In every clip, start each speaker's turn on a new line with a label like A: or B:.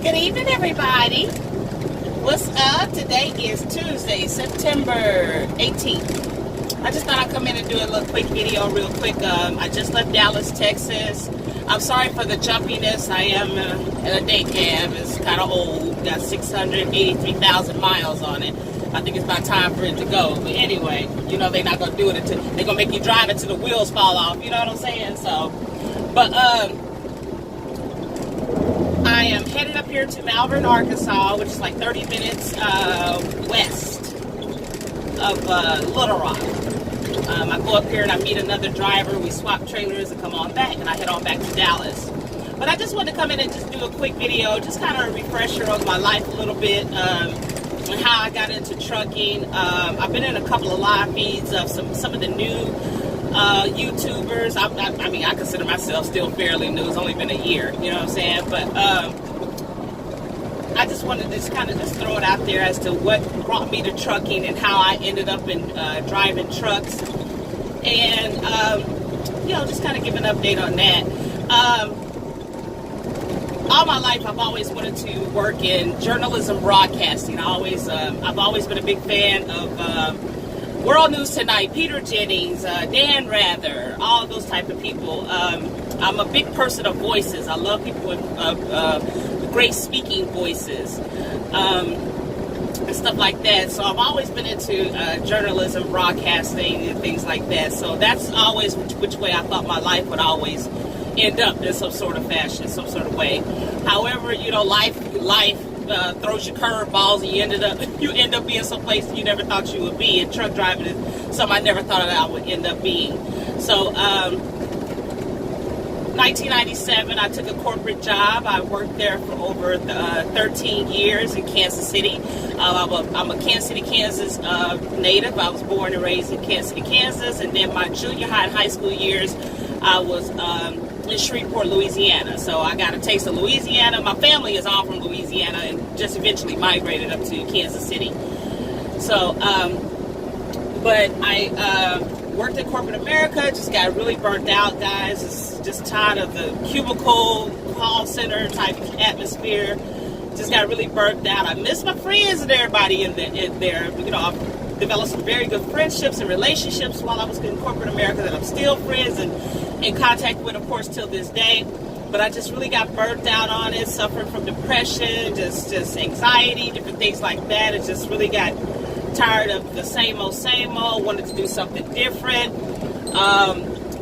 A: Good evening, everybody. What's up? Today is Tuesday, September 18th. I just thought I'd come in and do a little quick video real quick. I just left Dallas, Texas. I'm sorry for the jumpiness. I am in a day cab. It's kind of old. Got 683,000 miles on it. I think it's about time for it to go. But anyway, you know they're not going to do it until they're going to make you drive it till the wheels fall off. You know what I'm saying? So, but I am headed up here to Malvern, Arkansas, which is like 30 minutes west of Little Rock. I go up here and I meet another driver. We swap trailers and come on back, and I head on back to Dallas. But I just wanted to come in and just do a quick video, just kind of a refresher of my life a little bit, and how I got into trucking. I've been in a couple of live feeds of some of the new YouTubers. I mean, I consider myself still fairly new. It's only been a year, you know what I'm saying? But I just wanted to just kind of just throw it out there as to what brought me to trucking and how I ended up in driving trucks, and you know, just kind of give an update on that. All my life, I've always wanted to work in journalism broadcasting. I've always been a big fan of World News Tonight, Peter Jennings, Dan Rather, all those type of people. I'm a big person of voices. I love people with great speaking voices and stuff like that. So I've always been into journalism, broadcasting, and things like that. So that's always which way I thought my life would always end up, in some sort of fashion, some sort of way. However, you know, life throws you curveballs, and you end up being someplace you never thought you would be. And truck driving is something I never thought that I would end up being. So 1997, I took a corporate job. I worked there for over 13 years in Kansas City. I'm a Kansas City, Kansas native. I was born and raised in Kansas City, Kansas, and then my junior high and high school years, I was in Shreveport, Louisiana. So I got a taste of Louisiana. My family is all from Louisiana and just eventually migrated up to Kansas City. So, but I worked in corporate America, just got really burnt out, guys. Just tired of the cubicle, call center type atmosphere. Just got really burnt out. I miss my friends and everybody in there. You know, I've developed some very good friendships and relationships while I was in corporate America that I'm still friends and in contact with, of course, till this day. But I just really got burnt out on it, suffering from depression, just anxiety, different things like that. It just really got tired of the same old, wanted to do something different.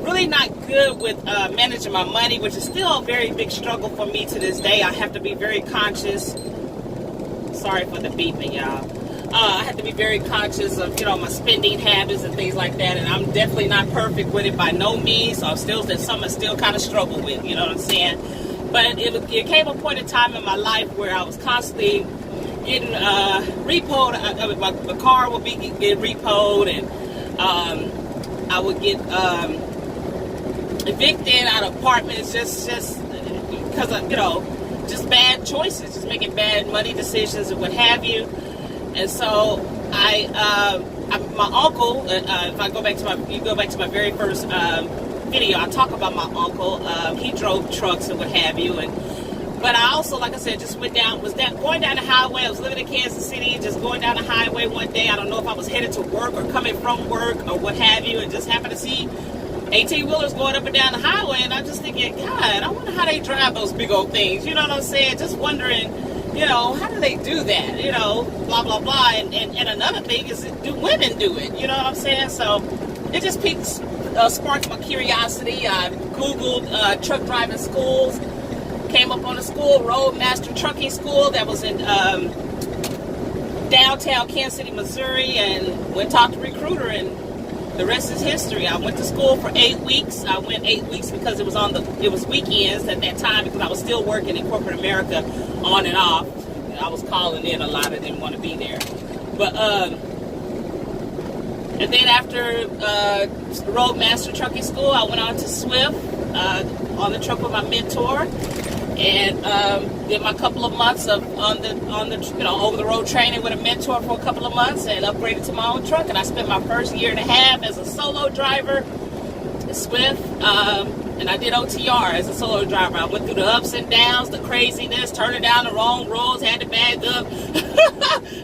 A: Really not good with managing my money, which is still a very big struggle for me to this day. I have to be very conscious. Sorry for the beeping, y'all. I have to be very conscious of, you know, my spending habits and things like that, and I'm definitely not perfect with it by no means. So that's something I still kind of struggle with, you know what I'm saying? But it came a point in time in my life where I was constantly getting repoed. My car would get repoed, and I would get evicted out of apartments just because of, you know, just bad choices, just making bad money decisions and what have you. And so my uncle, if I go back to my very first video, I talk about my uncle. He drove trucks and what have you, but I also, like I said, just going down the highway. I was living in Kansas City, just going down the highway one day. I don't know if I was headed to work or coming from work or what have you, and just happened to see 18-wheelers going up and down the highway, and I'm just thinking, God, I wonder how they drive those big old things. You know what I'm saying? Just wondering, you know, how do they do that? You know, blah, blah, blah. And another thing is, do women do it? You know what I'm saying? So it just sparked my curiosity. I Googled truck driving schools, came up on a school, Roadmaster Trucking School, that was in downtown Kansas City, Missouri, and went to talk to a recruiter, and the rest is history. I went to school for 8 weeks. I went 8 weeks because it was weekends at that time, because I was still working in corporate America on and off. I was calling in a lot. I didn't want to be there. But and then after Roadmaster Trucking School, I went on to Swift on the truck with my mentor, and did my couple of months of on the you know, over the road training with a mentor for a couple of months, and upgraded to my own truck. And I spent my first year and a half as a solo driver at Swift. And I did OTR as a solo driver. I went through the ups and downs, the craziness, turning down the wrong roads, had to back up.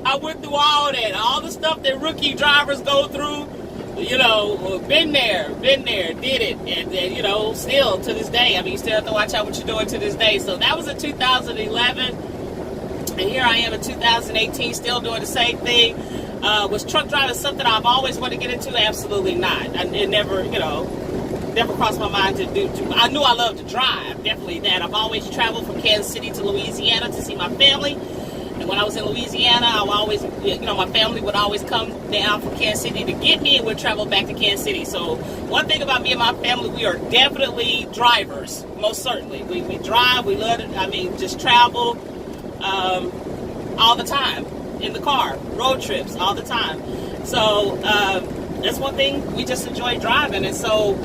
A: I went through all that, all the stuff that rookie drivers go through. You know, been there, did it, and you know, still to this day. I mean, you still have to watch out what you're doing to this day. So that was in 2011, and here I am in 2018, still doing the same thing. Was truck driving something I've always wanted to get into? Absolutely not. It never, you know, never crossed my mind to do. I knew I loved to drive, definitely that. I've always traveled from Kansas City to Louisiana to see my family. And when I was in Louisiana, I would always, you know, my family would always come down from Kansas City to get me, and we'd travel back to Kansas City. So one thing about me and my family, we are definitely drivers, most certainly. We drive, we love it. I mean, just travel all the time in the car, road trips all the time. So that's one thing, we just enjoy driving. And so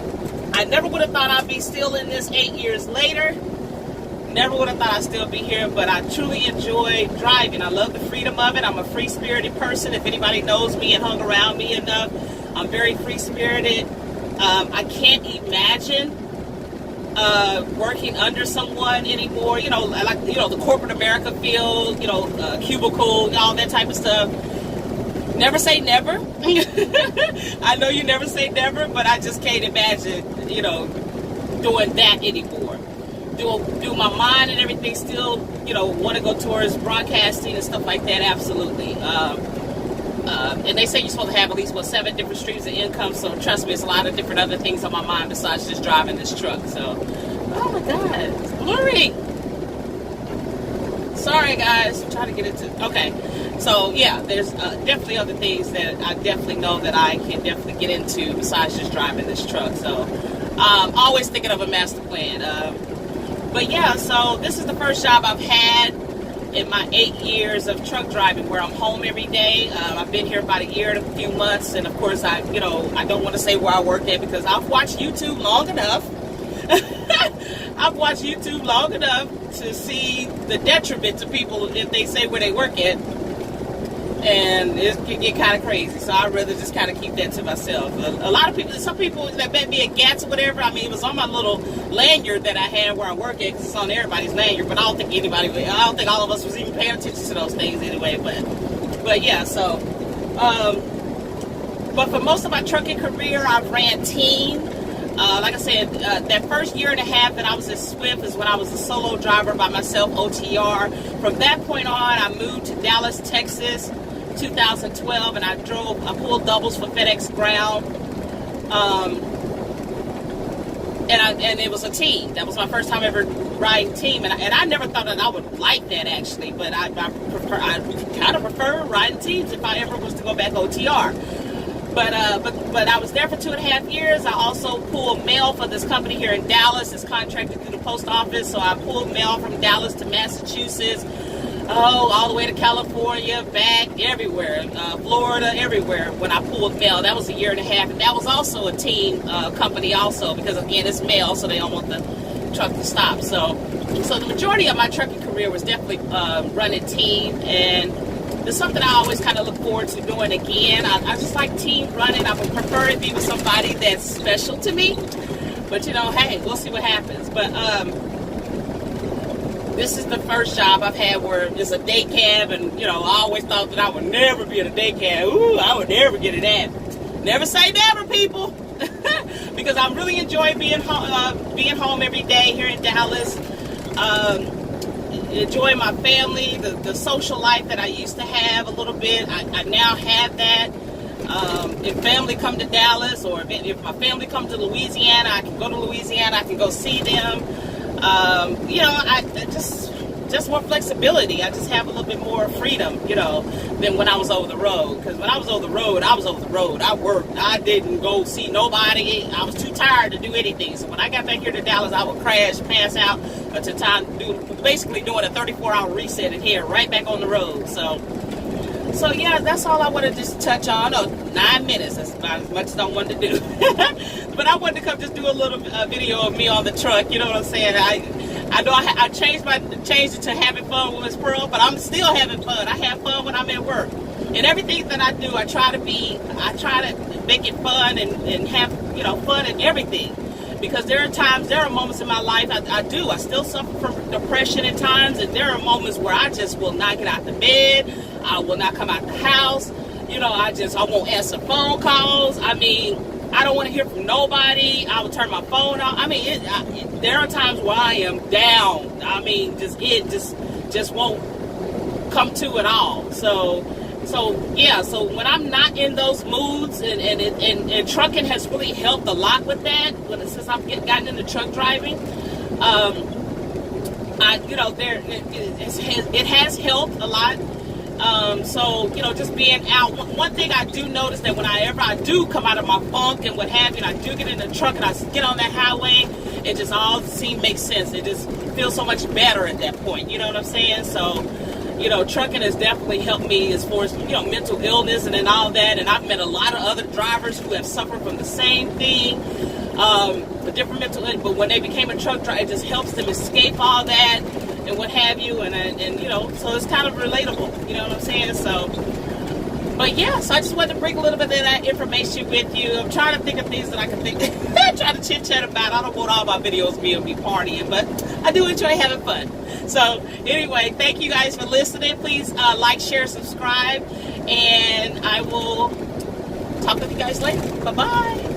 A: I never would have thought I'd be still in this 8 years later. Never would have thought I'd still be here, but I truly enjoy driving. I love the freedom of it. I'm a free-spirited person. If anybody knows me and hung around me enough, I'm very free-spirited. I can't imagine working under someone anymore. You know, like, you know, the corporate America feel, you know, cubicle, all that type of stuff. Never say never. I know you never say never, but I just can't imagine, you know, doing that anymore. Do my mind and everything still, you know, want to go towards broadcasting and stuff like that? Absolutely. And they say you're supposed to have at least, 7 different streams of income. So trust me, it's a lot of different other things on my mind besides just driving this truck. So, oh my God, it's blurry. Sorry guys, I'm trying to get into, okay. So yeah, there's definitely other things that I definitely know that I can definitely get into besides just driving this truck. So always thinking of a master plan. But yeah, so this is the first job I've had in my 8 years of truck driving where I'm home every day. I've been here about a year and a few months, and of course I don't want to say where I work at because I've watched YouTube long enough. I've watched YouTube long enough to see the detriment to people if they say where they work at. And it can get kind of crazy, so I'd rather just kind of keep that to myself. A lot of people, some people that bet me at GATS or whatever, I mean, it was on my little lanyard that I had where I work at, because it's on everybody's lanyard, but I don't think all of us was even paying attention to those things anyway, but yeah, so, but for most of my trucking career, I've ran team. Like I said, that first year and a half that I was at Swift is when I was a solo driver by myself, OTR. From that point on, I moved to Dallas, Texas, 2012, and I pulled doubles for FedEx Ground. And it was a team. That was my first time ever riding team, and I never thought that I would like that actually, but I kind of prefer riding teams if I ever was to go back OTR. But I was there for 2.5 years. I also pulled mail for this company here in Dallas. It's contracted through the post office, so I pulled mail from Dallas to Massachusetts, all the way to California, back everywhere, Florida, everywhere. When I pulled mail, that was a year and a half, and that was also a team company, also because again it's mail, so they don't want the truck to stop. So the majority of my trucking career was definitely running team, and it's something I always kind of look forward to doing again. I just like team running. I would prefer to be with somebody that's special to me. But, you know, hey, we'll see what happens. But this is the first job I've had where it's a day cab. And, you know, I always thought that I would never be in a day cab. Ooh, I would never get in that. Never say never, people. Because I'm really enjoying being home every day here in Dallas. Enjoying my family, the social life that I used to have a little bit. I now have that. If family come to Dallas, or if my family comes to Louisiana, I can go to Louisiana, I can go see them. You know, I just more flexibility. I just have a little bit more freedom, you know, than when I was over the road. Because when I was over the road, I worked. I didn't go see nobody. I was too tired to do anything. So when I got back here to Dallas, I would crash, pass out to time, basically doing a 34-hour reset and here, right back on the road. So yeah, that's all I wanted to just touch on. 9 minutes. That's about as much as I wanted to do. But I wanted to come just do a little video of me on the truck. You know what I'm saying? I know I changed it to having fun with Funmspearl, but I'm still having fun. I have fun when I'm at work. And everything that I do, I try to make it fun and have, you know, fun in everything. because there are moments in my life I still suffer from depression at times, and there are moments where I just will not get out the bed, I will not come out the house, I won't answer phone calls. I mean, I don't want to hear from nobody. I will turn my phone off. I mean, there are times where I am down. I mean, just won't come to at all. So when I'm not in those moods, and trucking has really helped a lot with that. Since I've gotten into truck driving, it has helped a lot. Just being out. One thing I do notice that whenever I do come out of my funk and what have you, and I do get in the truck and I get on that highway, it just all makes sense. It just feels so much better at that point. You know what I'm saying? So, trucking has definitely helped me as far as, mental illness and all that. And I've met a lot of other drivers who have suffered from the same thing, with different mental illness. But when they became a truck driver, it just helps them escape all that and what have you. So it's kind of relatable. You know what I'm saying? So, but yeah, so I just wanted to bring a little bit of that information with you. I'm trying to think of things that I can think, try to chit chat about. I don't want all my videos being me partying, but I do enjoy having fun. So anyway, thank you guys for listening. Please like, share, subscribe, and I will talk with you guys later. Bye-bye.